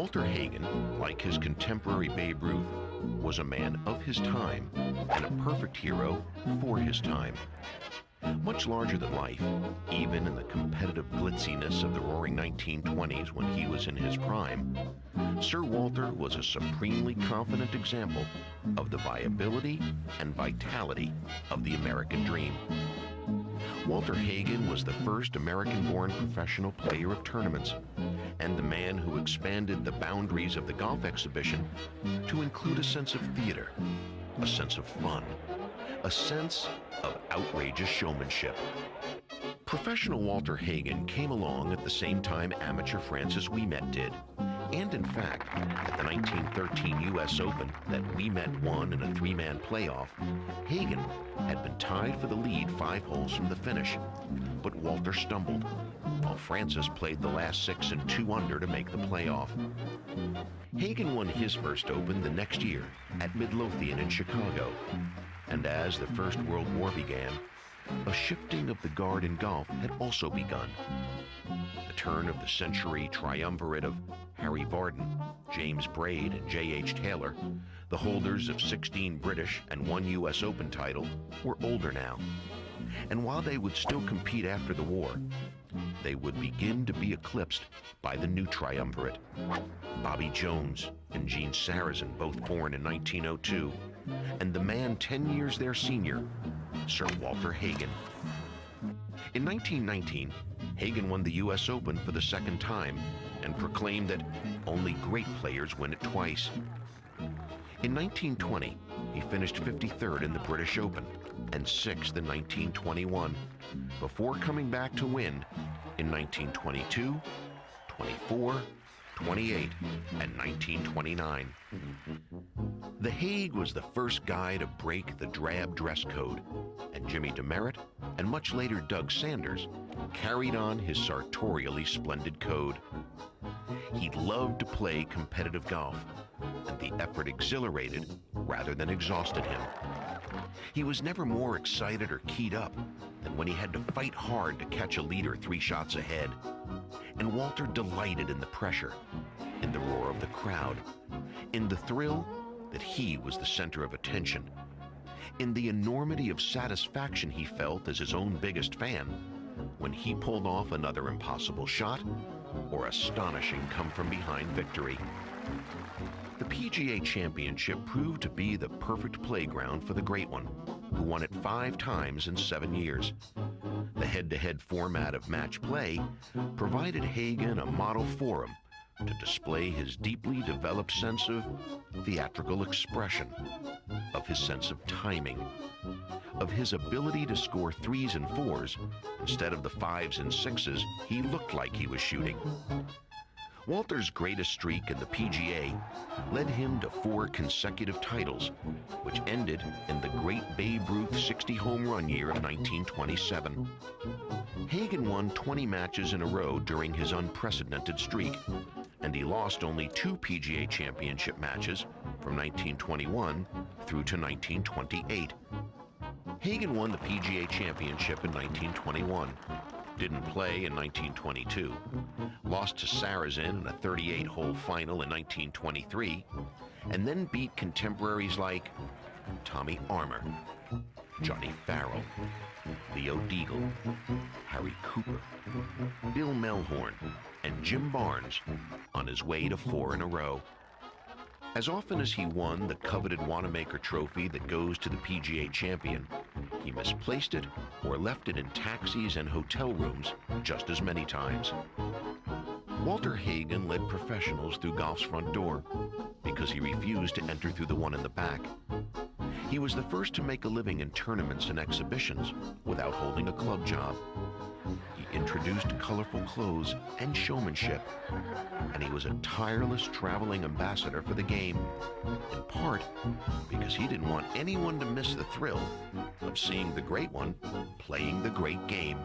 Walter Hagen, like his contemporary Babe Ruth, was a man of his time and a perfect hero for his time. Much larger than life, even in the competitive glitziness of the roaring 1920s when he was in his prime, Sir Walter was a supremely confident example of the viability and vitality of the American dream. Walter Hagen was the first American-born professional player of tournaments and the man who expanded the boundaries of the golf exhibition to include a sense of theater, a sense of fun, a sense of outrageous showmanship. Professional Walter Hagen came along at the same time amateur Francis Ouimet did. And in fact, at the 1913 U.S. Open that Ouimet won in a three-man playoff, Hagen had been tied for the lead 5 holes from the finish. But Walter stumbled, while Francis played the last 6 and 2 under to make the playoff. Hagen won his first Open the next year at Midlothian in Chicago. And as the First World War began, a shifting of the guard in golf had also begun. The turn of the century triumvirate of Harry Vardon, James Braid, and J.H. Taylor, the holders of 16 British and 1 U.S. Open title, were older now. And while they would still compete after the war, they would begin to be eclipsed by the new triumvirate. Bobby Jones and Gene Sarazen, both born in 1902, and the man 10 years their senior, Sir Walter Hagen. In 1919, Hagen won the U.S. Open for the second time and proclaimed that only great players win it twice. In 1920, he finished 53rd in the British Open and 6th in 1921, before coming back to win in 1922, 24, 28, and 1929. The Hague was the first guy to break the drab dress code, and Jimmy DeMeritt, and much later Doug Sanders, carried on his sartorially splendid code. He loved to play competitive golf, and the effort exhilarated rather than exhausted him. He was never more excited or keyed up than when he had to fight hard to catch a leader 3 shots ahead. And Walter delighted in the pressure, in the roar of the crowd, in the thrill that he was the center of attention, in the enormity of satisfaction he felt as his own biggest fan when he pulled off another impossible shot or astonishing come-from-behind victory. The PGA Championship proved to be the perfect playground for the Great One, who won it 5 times in 7 years. The head-to-head format of match play provided Hagen a model forum to display his deeply developed sense of theatrical expression, of his sense of timing, of his ability to score 3s and 4s instead of the 5s and 6s he looked like he was shooting. Walter's greatest streak in the PGA led him to 4 consecutive titles, which ended in the great Babe Ruth 60 home run year of 1927. Hagen won 20 matches in a row during his unprecedented streak, and he lost only 2 PGA Championship matches from 1921 through to 1928. Hagen won the PGA Championship in 1921, didn't play in 1922, lost to Sarazen in a 38-hole final in 1923, and then beat contemporaries like Tommy Armour, Johnny Farrell, Leo Deagle, Harry Cooper, Bill Melhorn, and Jim Barnes on his way to 4 in a row. As often as he won the coveted Wanamaker trophy that goes to the PGA champion, he misplaced it or left it in taxis and hotel rooms just as many times. Walter Hagen led professionals through golf's front door because he refused to enter through the one in the back. He was the first to make a living in tournaments and exhibitions without holding a club job. He introduced colorful clothes and showmanship, and he was a tireless traveling ambassador for the game, in part because he didn't want anyone to miss the thrill of seeing the Great One playing the great game.